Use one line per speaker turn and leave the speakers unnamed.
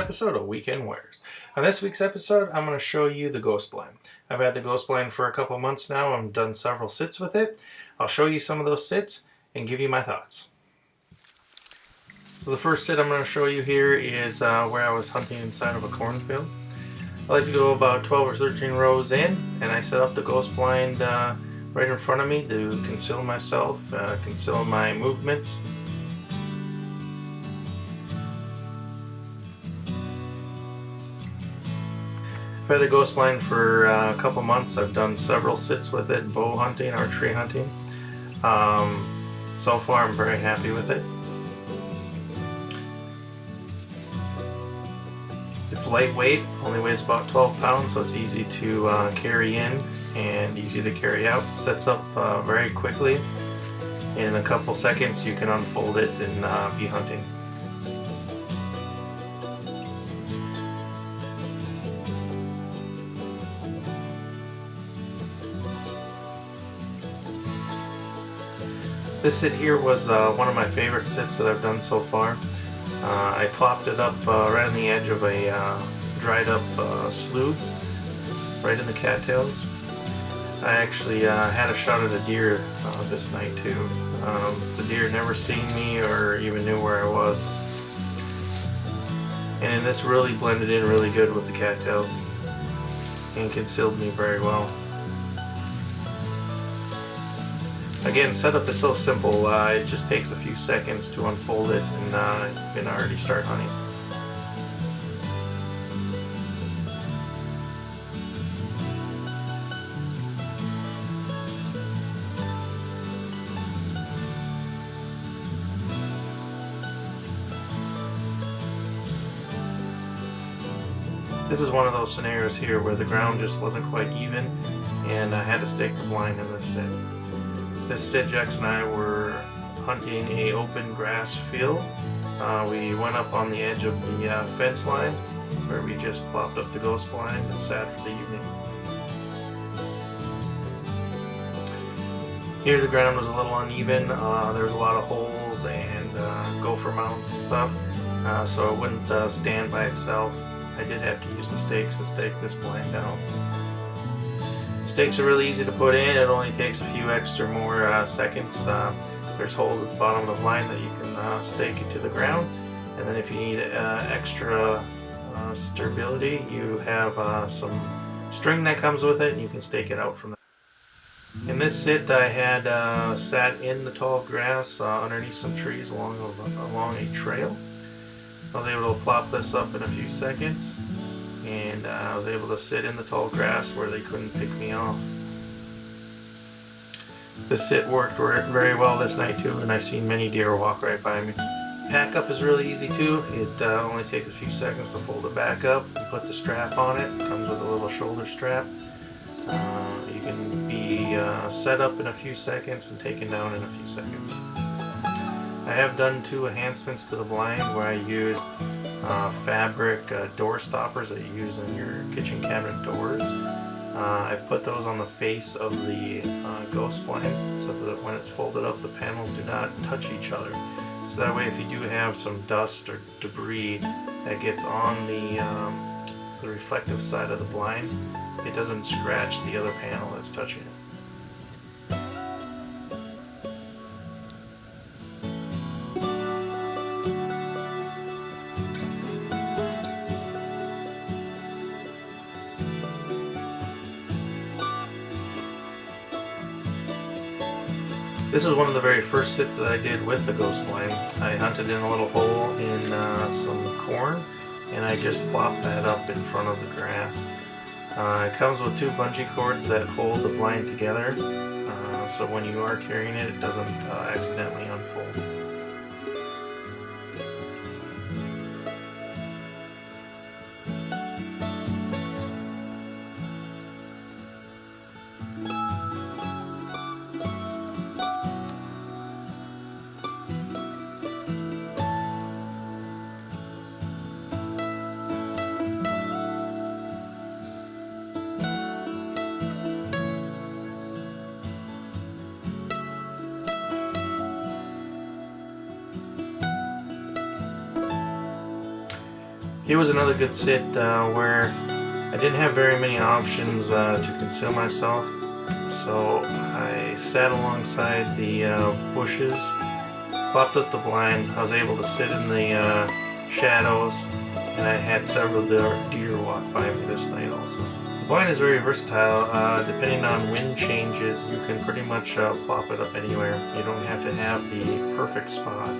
episode of Weekend Wares. On this week's episode, I'm going to show you the ghost blind. I've had the ghost blind for a couple months now. I've done several sits with it. I'll show you some of those sits and give you my thoughts. So the first sit I'm going to show you here is where I was hunting inside of a cornfield. I like to go about 12 or 13 rows in, and I set up the ghost blind right in front of me to conceal myself, conceal my movements. I've had the ghost blind for a couple months. I've done several sits with it, bow hunting, archery hunting. So far I'm very happy with it. It's lightweight, only weighs about 12 pounds, so it's easy to carry in and easy to carry out. Sets up very quickly. In a couple seconds you can unfold it and be hunting. This sit here was one of my favorite sits that I've done so far. I plopped it up right on the edge of a dried up slough, right in the cattails. I actually had a shot at a deer this night too. The deer never seen me or even knew where I was. And this really blended in really good with the cattails and concealed me very well. Again, setup is so simple, it just takes a few seconds to unfold it and you can already start hunting. This is one of those scenarios here where the ground just wasn't quite even and I had to stake the blind in this sit. This sit, Jax and I were hunting a open grass field. We went up on the edge of the fence line where we just plopped up the ghost blind and sat for the evening. Here the ground was a little uneven. There was a lot of holes and gopher mounds and stuff, so it wouldn't stand by itself. I did have to use the stakes to stake this blind down. Stakes are really easy to put in. It only takes a few more seconds. There's holes at the bottom of the blind that you can stake into the ground, and then if you need extra stability, you have some string that comes with it and you can stake it out from there. In this sit I had sat in the tall grass underneath some trees along a trail. I was able to plop this up in a few seconds, and I was able to sit in the tall grass where they couldn't pick me off. This sit worked very well this night too, and I've seen many deer walk right by me. Pack up is really easy too. It only takes a few seconds to fold it back up and put the strap on it. It comes with a little shoulder strap. You can be set up in a few seconds and taken down in a few seconds. I have done 2 enhancements to the blind where I used fabric door stoppers that you use in your kitchen cabinet doors. I've put those on the face of the ghost blind so that when it's folded up the panels do not touch each other. So that way if you do have some dust or debris that gets on the reflective side of the blind, it doesn't scratch the other panel that's touching it. This is one of the very first sits that I did with the ghost blind. I hunted in a little hole in some corn, and I just plopped that up in front of the grass. It comes with 2 bungee cords that hold the blind together, so when you are carrying it, it doesn't accidentally unfold. Here was another good sit where I didn't have very many options to conceal myself, so I sat alongside the bushes, plopped up the blind. I was able to sit in the shadows, and I had several deer walk by me this night also. The blind is very versatile. Depending on wind changes, you can pretty much plop it up anywhere. You don't have to have the perfect spot.